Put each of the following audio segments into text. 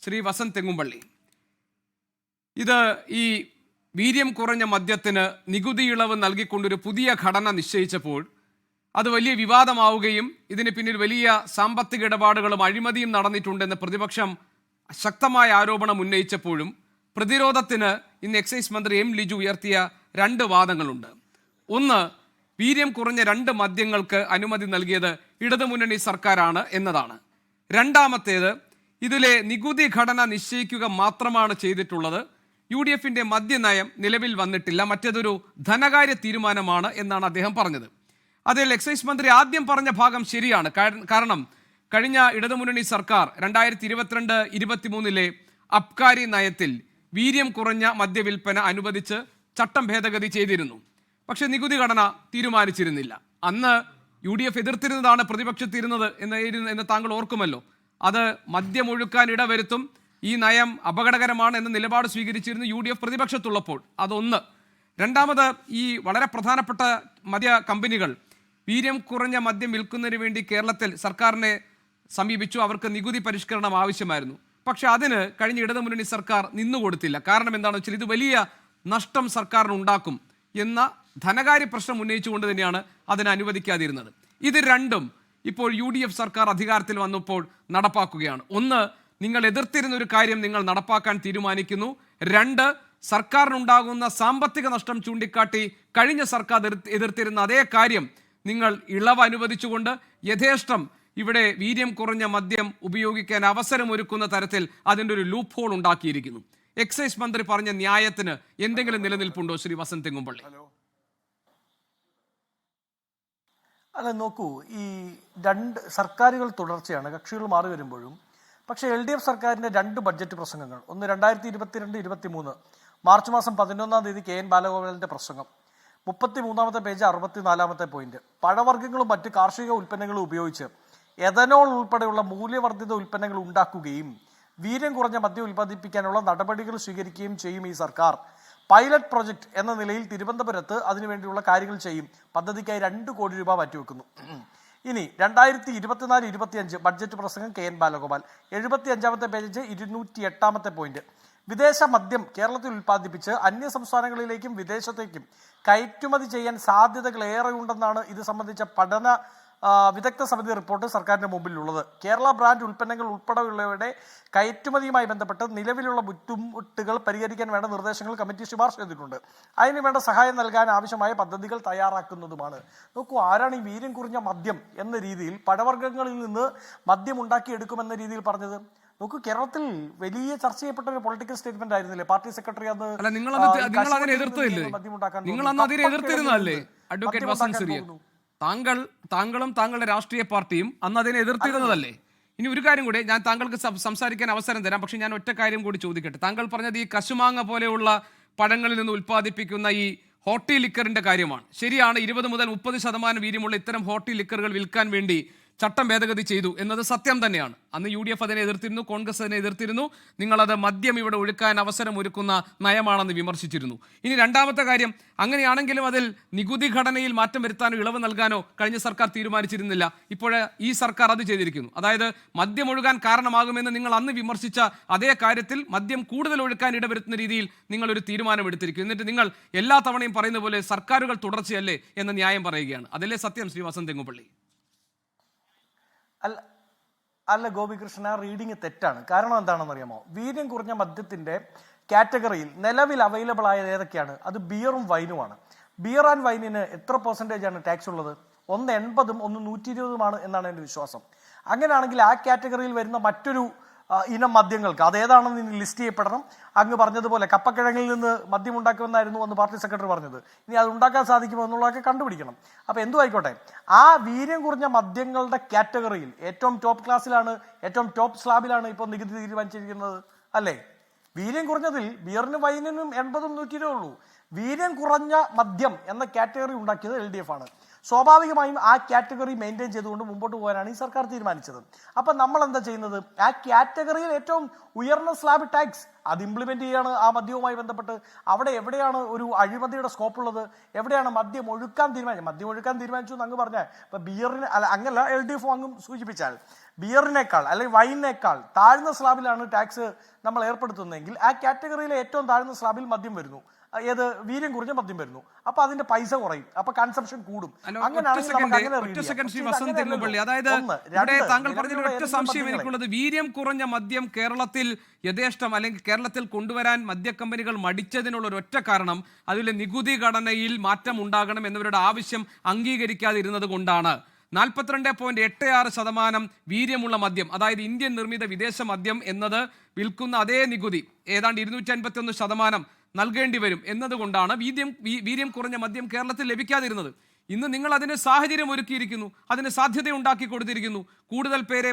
ശ്രീ വസന്ത് തെങ്ങുംപള്ളി, ഇത് ഈ വീര്യം കുറഞ്ഞ മദ്യത്തിന് നികുതി ഇളവ് നൽകിക്കൊണ്ടൊരു പുതിയ ഘടന നിശ്ചയിച്ചപ്പോൾ അത് വലിയ വിവാദമാവുകയും ഇതിന് പിന്നിൽ വലിയ സാമ്പത്തിക ഇടപാടുകളും അഴിമതിയും നടന്നിട്ടുണ്ടെന്ന് പ്രതിപക്ഷം ശക്തമായ ആരോപണം ഉന്നയിച്ചപ്പോഴും പ്രതിരോധത്തിന് ഇന്ന് എക്സൈസ് മന്ത്രി എം ലിജു ഉയർത്തിയ രണ്ട് വാദങ്ങളുണ്ട്. ഒന്ന്, വീര്യം കുറഞ്ഞ രണ്ട് മദ്യങ്ങൾക്ക് അനുമതി നൽകിയത് ഇടതുമുന്നണി സർക്കാരാണ് എന്നതാണ്. രണ്ടാമത്തേത്, ഇതിലെ നികുതി ഘടന നിശ്ചയിക്കുക മാത്രമാണ് ചെയ്തിട്ടുള്ളത്. UDFന്റെ മദ്യനയം നിലവിൽ വന്നിട്ടില്ല, മറ്റേതൊരു ധനകാര്യ തീരുമാനമാണ് എന്നാണ് അദ്ദേഹം പറഞ്ഞത്. അതിൽ എക്സൈസ് മന്ത്രി ആദ്യം പറഞ്ഞ ഭാഗം ശരിയാണ്. കാരണം കഴിഞ്ഞ ഇടതുമുന്നണി സർക്കാർ 2022-23 അബ്കാരി നയത്തിൽ വീര്യം കുറഞ്ഞ മദ്യവിൽപ്പന അനുവദിച്ച് ചട്ടം ഭേദഗതി ചെയ്തിരുന്നു. പക്ഷെ നികുതി ഘടന തീരുമാനിച്ചിരുന്നില്ല. അന്ന് UDF എതിർത്തിരുന്നതാണ് പ്രതിപക്ഷത്തിരുന്നത് എന്ന് താങ്കൾ ഓർക്കുമല്ലോ. അത് മദ്യമൊഴുക്കാൻ ഇടവരുത്തും, ഈ നയം അപകടകരമാണ് എന്ന നിലപാട് സ്വീകരിച്ചിരുന്നു UDF പ്രതിപക്ഷത്തുള്ളപ്പോൾ. അതൊന്ന്. രണ്ടാമത്, ഈ വളരെ പ്രധാനപ്പെട്ട മദ്യ കമ്പനികൾ വീര്യം കുറഞ്ഞ മദ്യം വിൽക്കുന്നതിന് വേണ്ടി കേരളത്തിൽ സർക്കാരിനെ സമീപിച്ചു. അവർക്ക് നികുതി പരിഷ്കരണം ആവശ്യമായിരുന്നു. പക്ഷെ അതിന് കഴിഞ്ഞ ഇടതുമുന്നണി സർക്കാർ നിന്നുകൊടുത്തില്ല. കാരണം എന്താണെന്ന് വെച്ചാൽ ഇത് വലിയ നഷ്ടം സർക്കാരിന് ഉണ്ടാക്കും എന്ന ധനകാര്യ പ്രശ്നം ഉന്നയിച്ചുകൊണ്ട് തന്നെയാണ് അതിനെ അനുവദിക്കാതിരുന്നത്. ഇത് രണ്ടും ഇപ്പോൾ UDF സർക്കാർ അധികാരത്തിൽ വന്നപ്പോൾ നടപ്പാക്കുകയാണ്. ഒന്ന്, നിങ്ങൾ എതിർത്തിരുന്ന ഒരു കാര്യം നിങ്ങൾ നടപ്പാക്കാൻ തീരുമാനിക്കുന്നു. രണ്ട്, സർക്കാരിനുണ്ടാകുന്ന സാമ്പത്തിക നഷ്ടം ചൂണ്ടിക്കാട്ടി കഴിഞ്ഞ സർക്കാർ എതിർത്തിരുന്ന അതേ കാര്യം നിങ്ങൾ ഇളവ് അനുവദിച്ചുകൊണ്ട് യഥേഷ്ടം ഇവിടെ വീര്യം കുറഞ്ഞ മദ്യം ഉപയോഗിക്കാൻ അവസരമൊരുക്കുന്ന തരത്തിൽ അതിൻ്റെ ഒരു ലൂപ്പ് ഹോൾ ഉണ്ടാക്കിയിരിക്കുന്നു. എക്സൈസ് മന്ത്രി പറഞ്ഞ ന്യായത്തിന് എന്തെങ്കിലും നിലനിൽപ്പുണ്ടോ ശ്രീ വസന്ത് തെങ്ങുംപള്ളി? അല്ല, നോക്കൂ, ഈ രണ്ട് സർക്കാരുകൾ തുടർച്ചയാണ്, കക്ഷികൾ മാറി വരുമ്പോഴും. പക്ഷേ LDF സർക്കാരിൻ്റെ രണ്ട് ബഡ്ജറ്റ് പ്രസംഗങ്ങൾ, ഒന്ന് 2022-23 മാർച്ച് മാസം 11-ാം തീയതി KN ബാലഗോപാലിൻ്റെ പ്രസംഗം, 33-ാമത്തെ പേജ് 64-ാമത്തെ പോയിന്റ്, പഴവർഗ്ഗങ്ങളും മറ്റ് കാർഷിക ഉൽപ്പന്നങ്ങളും ഉപയോഗിച്ച് എഥനോൾ ഉൾപ്പെടെയുള്ള മൂല്യവർദ്ധിത ഉൽപ്പന്നങ്ങൾ ഉണ്ടാക്കുകയും വീര്യം കുറഞ്ഞ മദ്യം ഉൽപ്പാദിപ്പിക്കാനുള്ള നടപടികൾ സ്വീകരിക്കുകയും ചെയ്യും ഈ സർക്കാർ. പൈലറ്റ് പ്രൊജക്ട് എന്ന നിലയിൽ തിരുവനന്തപുരത്ത് അതിനുവേണ്ടിയുള്ള കാര്യങ്ങൾ ചെയ്യും. പദ്ധതിക്കായി 2 കോടി രൂപ മാറ്റിവെക്കുന്നു. ഇനി 2024-25 ബഡ്ജറ്റ് പ്രസംഗം KN ബാലഗോപാൽ, 75-ാമത്തെ പേജ് 208-ാമത്തെ പോയിന്റ്, വിദേശ മദ്യം കേരളത്തിൽ ഉൽപ്പാദിപ്പിച്ച് അന്യ സംസ്ഥാനങ്ങളിലേക്കും വിദേശത്തേക്കും കയറ്റുമതി ചെയ്യാൻ സാധ്യതകൾ ഏറെ ഉണ്ടെന്നാണ് ഇത് സംബന്ധിച്ച പഠന വിദഗ്ധ സമിതി റിപ്പോർട്ട് സർക്കാരിന്റെ മുമ്പിലുള്ളത്. കേരള ബ്രാൻഡ് ഉൽപ്പന്നങ്ങൾ ഉൾപ്പെടെയുള്ളവയുടെ കയറ്റുമതിയുമായി ബന്ധപ്പെട്ട് നിലവിലുള്ള ബുദ്ധിമുട്ടുകൾ പരിഹരിക്കാൻ വേണ്ട നിർദ്ദേശങ്ങൾ കമ്മിറ്റി ശുപാർശ ചെയ്തിട്ടുണ്ട്. അതിന് വേണ്ട സഹായം നൽകാൻ ആവശ്യമായ പദ്ധതികൾ തയ്യാറാക്കുന്നതുമാണ്. നോക്കൂ, ആരാണ് ഈ വീര്യം കുറഞ്ഞ മദ്യം എന്ന രീതിയിൽ പഴവർഗ്ഗങ്ങളിൽ നിന്ന് മദ്യം ഉണ്ടാക്കിയെടുക്കുമെന്ന രീതിയിൽ പറഞ്ഞത്? നോക്കൂ, കേരളത്തിൽ വലിയ ചർച്ച ചെയ്യപ്പെട്ട ഒരു പൊളിറ്റിക്കൽ സ്റ്റേറ്റ്മെന്റ് ആയിരുന്നില്ലേ പാർട്ടി സെക്രട്ടറി അന്ന് താങ്കളും താങ്കളുടെ രാഷ്ട്രീയ പാർട്ടിയും അന്ന് അതിനെ എതിർത്തിരുന്നതല്ലേ? ഇനി ഒരു കാര്യം കൂടി ഞാൻ താങ്കൾക്ക് സംസാരിക്കാൻ അവസരം തരാം. പക്ഷെ ഞാൻ ഒറ്റ കാര്യം കൂടി ചോദിക്കട്ടെ. താങ്കൾ പറഞ്ഞത് ഈ കശുമാങ്ങ പോലെയുള്ള പഴങ്ങളിൽ നിന്ന് ഉൽപ്പാദിപ്പിക്കുന്ന ഈ ഹോട്ടി ലിക്കറിന്റെ കാര്യമാണ്. ശരിയാണ്, 20 മുതൽ 30% വീര്യമുള്ള ഇത്തരം ഹോട്ടി ലിക്കറുകൾ വിൽക്കാൻ വേണ്ടി ചട്ടം ഭേദഗതി ചെയ്തു എന്നത് സത്യം തന്നെയാണ്. അന്ന് UDF അതിനെ എതിർത്തിരുന്നു, കോൺഗ്രസ് അതിനെ എതിർത്തിരുന്നു. നിങ്ങളത് മദ്യം ഇവിടെ ഒഴുക്കാൻ അവസരം ഒരുക്കുന്ന നയമാണെന്ന് വിമർശിച്ചിരുന്നു. ഇനി രണ്ടാമത്തെ കാര്യം, അങ്ങനെയാണെങ്കിലും അതിൽ നികുതി ഘടനയിൽ മാറ്റം വരുത്താനോ ഇളവ് നൽകാനോ കഴിഞ്ഞ സർക്കാർ തീരുമാനിച്ചിരുന്നില്ല. ഇപ്പോൾ ഈ സർക്കാർ അത് ചെയ്തിരിക്കുന്നു. അതായത് മദ്യം ഒഴുകാൻ കാരണമാകുമെന്ന് നിങ്ങൾ അന്ന് വിമർശിച്ച അതേ കാര്യത്തിൽ മദ്യം കൂടുതൽ ഒഴുക്കാൻ ഇടവരുത്തുന്ന രീതിയിൽ നിങ്ങളൊരു തീരുമാനം എടുത്തിരിക്കുന്നു. എന്നിട്ട് നിങ്ങൾ എല്ലാ തവണയും പറയുന്ന പോലെ സർക്കാരുകൾ തുടർച്ചയല്ലേ എന്ന ന്യായം പറയുകയാണ്. അതല്ലേ സത്യം ശ്രീ വസന്ത് തെങ്ങുംപള്ളി? അല്ല ഗോപികൃഷ്ണൻ, ആ റീഡിങ് തെറ്റാണ്. കാരണം എന്താണെന്ന് അറിയാമോ? വീര്യം കുറഞ്ഞ മദ്യത്തിന്റെ കാറ്റഗറിയിൽ നിലവിൽ അവൈലബിൾ ആയത് ഏതൊക്കെയാണ്? അത് ബിയറും വൈനുമാണ്. ബിയർ ആൻഡ് വൈനിന് എത്ര % ടാക്സ് ഉള്ളത്? ഒന്ന് 80-ഉം ഒന്ന് 120-ഉമാണ് എന്നാണ് എൻ്റെ വിശ്വാസം. അങ്ങനെയാണെങ്കിൽ ആ കാറ്റഗറിയിൽ വരുന്ന മറ്റൊരു ഇനം മദ്യങ്ങൾക്ക് അതേതാണെന്ന് ഇനി ലിസ്റ്റ് ചെയ്യപ്പെടണം. അങ്ങ് പറഞ്ഞതുപോലെ കപ്പക്കിഴങ്ങിൽ നിന്ന് മദ്യം ഉണ്ടാക്കുമെന്നായിരുന്നു അന്ന് പാർട്ടി സെക്രട്ടറി പറഞ്ഞത്. ഇനി അത് ഉണ്ടാക്കാൻ സാധിക്കുമോ എന്നുള്ളതൊക്കെ കണ്ടുപിടിക്കണം. അപ്പോൾ എന്തു ആയിക്കോട്ടെ, ആ വീര്യം കുറഞ്ഞ മദ്യങ്ങളുടെ കാറ്റഗറിയിൽ ഏറ്റവും ടോപ്പ് ക്ലാസ്സിലാണ്, ഏറ്റവും ടോപ്പ് സ്ലാബിലാണ് ഇപ്പോൾ നികുതി തീരുമാനിച്ചിരിക്കുന്നത് അല്ലേ? വീര്യം കുറഞ്ഞതിൽ ബിയറിനും വൈനിനും 80-ഉം 120 ഉള്ളൂ. വീര്യം കുറഞ്ഞ മദ്യം എന്ന കാറ്റഗറി ഉണ്ടാക്കിയത് LDF ആണ്. സ്വാഭാവികമായും ആ കാറ്റഗറി മെയിൻറ്റെയിൻ ചെയ്തുകൊണ്ട് മുമ്പോട്ട് പോകാനാണ് ഈ സർക്കാർ തീരുമാനിച്ചത്. അപ്പം നമ്മൾ എന്താ ചെയ്യുന്നത്, ആ കാറ്റഗറിയിൽ ഏറ്റവും ഉയർന്ന സ്ലാബ് ടാക്സ് അത് ഇംപ്ലിമെന്റ് ചെയ്യാണ്. ആ മദ്യവുമായി ബന്ധപ്പെട്ട് അവിടെ എവിടെയാണ് ഒരു അഴിമതിയുടെ സ്കോപ്പ് ഉള്ളത്, എവിടെയാണ് മദ്യം ഒഴുക്കാൻ തീരുമാനിച്ചു എന്ന് അങ്ങ് പറഞ്ഞാൽ ഇപ്പൊ ബിയറിന് അല്ല അങ്ങല്ല LDF അങ്ങും സൂചിപ്പിച്ചാൽ ബിയറിനേക്കാൾ അല്ലെങ്കിൽ വൈനേക്കാൾ താഴ്ന്ന സ്ലാബിലാണ് ടാക്സ് നമ്മൾ ഏർപ്പെടുത്തുന്നതെങ്കിൽ ആ കാറ്റഗറിയിലെ ഏറ്റവും താഴ്ന്ന സ്ലാബിൽ മദ്യം വരുന്നു, ഏത് വീര്യം കുറഞ്ഞ മദ്യം വരുന്നു. അപ്പൊ അതിന്റെ പൈസ കുറയും, അപ്പൊ കൺസംഷൻ കൂടും. താങ്കൾ പറഞ്ഞ ഒറ്റ സംശയം എനിക്കുള്ളത്, വീര്യം കുറഞ്ഞ മദ്യം കേരളത്തിൽ യഥേഷ്ടം അല്ലെങ്കിൽ കേരളത്തിൽ കൊണ്ടുവരാൻ മദ്യക്കമ്പനികൾ മടിച്ചതിനുള്ള ഒരു ഒറ്റ കാരണം അതിലെ നികുതി ഘടനയിൽ മാറ്റം ഉണ്ടാകണം എന്നവരുടെ ആവശ്യം അംഗീകരിക്കാതിരുന്നത് കൊണ്ടാണ്. 42.86% വീര്യമുള്ള മദ്യം, അതായത് ഇന്ത്യൻ നിർമ്മിത വിദേശ മദ്യം എന്നത് വിൽക്കുന്ന അതേ നികുതി ഏതാണ്ട് 251% നൽകേണ്ടി വരും എന്നതുകൊണ്ടാണ് വീര്യം കുറഞ്ഞ മദ്യം കേരളത്തിൽ ലഭിക്കാതിരുന്നത്. ഇന്ന് നിങ്ങൾ അതിന് സാഹചര്യം ഒരുക്കിയിരിക്കുന്നു, അതിന് സാധ്യത ഉണ്ടാക്കി കൊടുത്തിരിക്കുന്നു. കൂടുതൽ പേരെ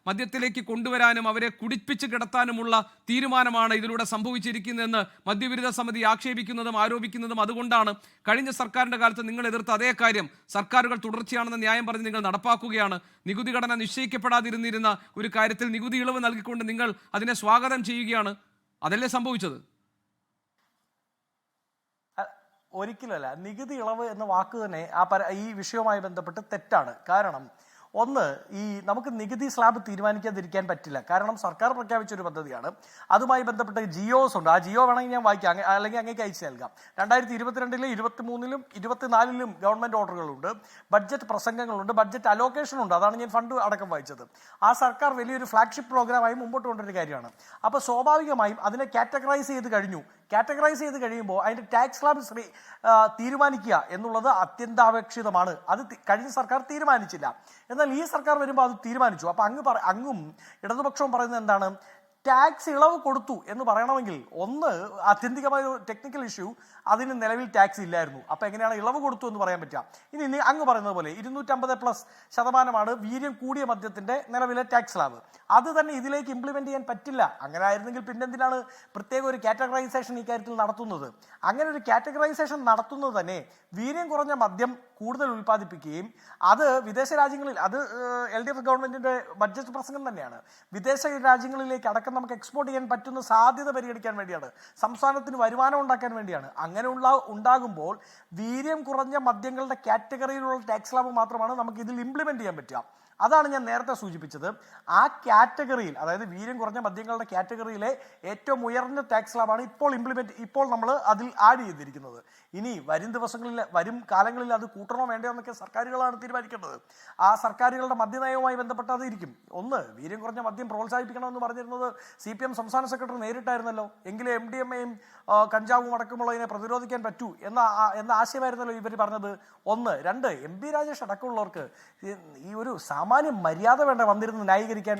മദ്യത്തിലേക്ക് കൊണ്ടുവരാനും അവരെ കുടിപ്പിച്ച് കിടത്താനുമുള്ള തീരുമാനമാണ് ഇതിലൂടെ സംഭവിച്ചിരിക്കുന്നതെന്ന് മദ്യവിരുദ്ധ സമിതി ആക്ഷേപിക്കുന്നതും ആരോപിക്കുന്നതും അതുകൊണ്ടാണ്. കഴിഞ്ഞ സർക്കാരിന്റെ കാലത്ത് നിങ്ങൾ എതിർത്ത അതേ കാര്യം സർക്കാരുകൾ തുടർച്ചയാണെന്ന ന്യായം പറഞ്ഞ് നിങ്ങൾ നടപ്പാക്കുകയാണ്. നികുതി ഘടന നിശ്ചയിക്കപ്പെടാതിരുന്നിരുന്ന ഒരു കാര്യത്തിൽ നികുതി ഇളവ് നൽകിക്കൊണ്ട് നിങ്ങൾ അതിനെ സ്വാഗതം ചെയ്യുകയാണ്. അതല്ലേ സംഭവിച്ചത്? ഒരിക്കലല്ല. നികുതി ഇളവ് എന്ന വാക്ക് തന്നെ ഈ വിഷയവുമായി ബന്ധപ്പെട്ട് തെറ്റാണ്. കാരണം ഒന്ന്, ഈ നമുക്ക് നികുതി സ്ലാബ് തീരുമാനിക്കാതിരിക്കാൻ പറ്റില്ല. കാരണം സർക്കാർ പ്രഖ്യാപിച്ച ഒരു പദ്ധതിയാണ്. അതുമായി ബന്ധപ്പെട്ട് ജിയോസ് ഉണ്ട്. ആ ജിയോ വേണമെങ്കിൽ ഞാൻ വായിക്കാം, അല്ലെങ്കിൽ അങ്ങേക്ക് അയച്ചു നൽകാം. 2022-ലും 23-ലും 24-ലും ഗവൺമെന്റ് ഓർഡറുകളുണ്ട്, ബഡ്ജറ്റ് പ്രസംഗങ്ങളുണ്ട്, ബഡ്ജറ്റ് അലോക്കേഷൻ ഉണ്ട്. അതാണ് ഞാൻ ഫണ്ട് അടക്കം വായിച്ചത്. ആ സർക്കാർ വലിയൊരു ഫ്ലാഗ്ഷിപ്പ് പ്രോഗ്രാമായി മുമ്പോട്ട് കൊണ്ടൊരു കാര്യമാണ്. അപ്പോൾ സ്വാഭാവികമായും അതിനെ കാറ്റഗറൈസ് ചെയ്ത് കഴിയുമ്പോൾ അതിന്റെ ടാക്സ് സ്ലാബ് തീരുമാനിക്കുക എന്നുള്ളത് അത്യന്താപേക്ഷിതമാണ്. അത് കഴിഞ്ഞ സർക്കാർ തീരുമാനിച്ചില്ല. എന്നാൽ ഈ സർക്കാർ വരുമ്പോൾ അത് തീരുമാനിച്ചു. അപ്പൊ അങ്ങും ഇടതുപക്ഷവും പറയുന്നത് എന്താണ്, ടാക്സ് ഇളവ് കൊടുത്തു എന്ന് പറയണമെങ്കിൽ ഒന്ന് ആത്യന്തികമായ ഒരു ടെക്നിക്കൽ ഇഷ്യൂ, അതിന് നിലവിൽ ടാക്സ് ഇല്ലായിരുന്നു. അപ്പൊ എങ്ങനെയാണ് ഇളവ് കൊടുത്തു എന്ന് പറയാൻ പറ്റുക? ഇനി അങ്ങ് പറയുന്നത് പോലെ 250+ വീര്യം കൂടിയ മദ്യത്തിന്റെ നിലവിലെ ടാക്സ് സ്ലാബ് അത് തന്നെ ഇതിലേക്ക് ഇംപ്ലിമെന്റ് ചെയ്യാൻ പറ്റില്ല. അങ്ങനെ ആയിരുന്നെങ്കിൽ പിന്നെന്തിനാണ് പ്രത്യേക ഒരു കാറ്റഗറൈസേഷൻ ഈ കാര്യത്തിൽ നടത്തുന്നത്? അങ്ങനെ ഒരു കാറ്റഗറൈസേഷൻ നടത്തുന്നത് തന്നെ വീര്യം കുറഞ്ഞ മദ്യം കൂടുതൽ ഉൽപ്പാദിപ്പിക്കുകയും അത് വിദേശ രാജ്യങ്ങളിൽ, അത് LDF ഗവൺമെന്റിന്റെ ബഡ്ജറ്റ് പ്രസംഗം തന്നെയാണ്, വിദേശ രാജ്യങ്ങളിലേക്ക് അടക്കം നമുക്ക് എക്സ്പോർട്ട് ചെയ്യാൻ പറ്റുന്ന സാധ്യത പരിഗണിക്കാൻ വേണ്ടിയാണ്, സംസ്ഥാനത്തിന് വരുമാനം ഉണ്ടാക്കാൻ വേണ്ടിയാണ്. അങ്ങനെ ഉണ്ടാകുമ്പോൾ വീര്യം കുറഞ്ഞ മദ്യങ്ങളുടെ കാറ്റഗറിയിലുള്ള ടാക്സ് സ്ലാബ് മാത്രമാണ് നമുക്ക് ഇതിൽ ഇംപ്ലിമെന്റ് ചെയ്യാൻ പറ്റുക. അതാണ് ഞാൻ നേരത്തെ സൂചിപ്പിച്ചത്. ആ കാറ്റഗറിയിൽ, അതായത് വീര്യം കുറഞ്ഞ മദ്യങ്ങളുടെ കാറ്റഗറിയിലെ ഏറ്റവും ഉയർന്ന ടാക്സ് സ്ലാബാണ് ഇപ്പോൾ നമ്മൾ അതിൽ ആഡ് ചെയ്തിരിക്കുന്നത്. ഇനി വരും കാലങ്ങളിൽ അത് കൂട്ടണോ വേണ്ടോ എന്നൊക്കെ സർക്കാരുകളാണ് തീരുമാനിക്കേണ്ടത്. ആ സർക്കാരുകളുടെ മദ്യനയവുമായി ബന്ധപ്പെട്ട് അതിരിക്കും. ഒന്ന്, വീര്യം കുറഞ്ഞ മദ്യം പ്രോത്സാഹിപ്പിക്കണമെന്ന് പറഞ്ഞിരുന്നത് CPM സംസ്ഥാന സെക്രട്ടറി നേരിട്ടായിരുന്നല്ലോ. എങ്കിലും MDMA-യും കഞ്ചാവും അടക്കമുള്ളതിനെ പ്രതിരോധിക്കാൻ പറ്റൂ എന്ന ആശയമായിരുന്നല്ലോ ഇവർ പറഞ്ഞത്. ഒന്ന്. രണ്ട്, MP രാജേഷ് അടക്കമുള്ളവർക്ക് ഈ ഒരു സാമാന്യ മര്യാദ വേണ്ട വന്നിരുന്ന് ന്യായീകരിക്കാൻ.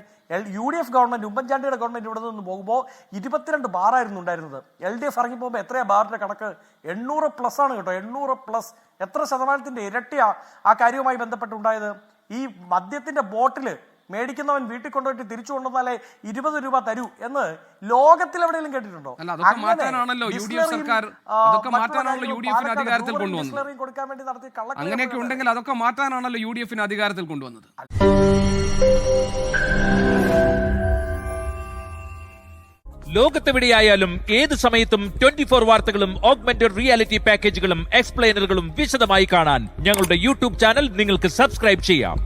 UDF ഗവൺമെന്റ്, ഉമ്മൻചാണ്ടിയുടെ ഗവൺമെന്റ് ഇവിടെ നിന്ന് പോകുമ്പോൾ 22 ബാറായിരുന്നു ഉണ്ടായിരുന്നത്. LDF ഇറങ്ങി പോകുമ്പോൾ എത്രയാ ബാറിന്റെ കണക്ക്? 800+ ആണ് കേട്ടോ, 800+. എത്ര ശതമാനത്തിന്റെ ഇരട്ടിയാ ആ കാര്യവുമായി ബന്ധപ്പെട്ടുണ്ടായത്? ഈ മദ്യത്തിന്റെ ബോട്ടില് മേടിക്കുന്നവൻ വീട്ടിൽ കൊണ്ടുപോയിട്ട് തിരിച്ചു കൊണ്ടുവന്നാലേ 20 രൂപ തരൂ എന്ന് ലോകത്തിൽ എവിടെയെങ്കിലും കേട്ടിട്ടുണ്ടോ? കൊടുക്കാൻ വേണ്ടി നടത്തിയ കള്ളക്കളി. അങ്ങനെയൊക്കെ ഉണ്ടെങ്കിൽ അതൊക്കെ മാറ്റാനാണല്ലോ UDF അധികാരത്തിൽ കൊണ്ടുവന്നത്. ലോകത്തെവിടെയായാലും ഏത് സമയത്തും 24 വാർത്തകളും ഓഗ്മെന്റഡ് റിയാലിറ്റി പാക്കേജുകളും എക്സ്പ്ലെയിനറുകളും വിശദമായി കാണാൻ ഞങ്ങളുടെ YouTube ചാനൽ നിങ്ങൾക്ക് സബ്സ്ക്രൈബ് ചെയ്യാം.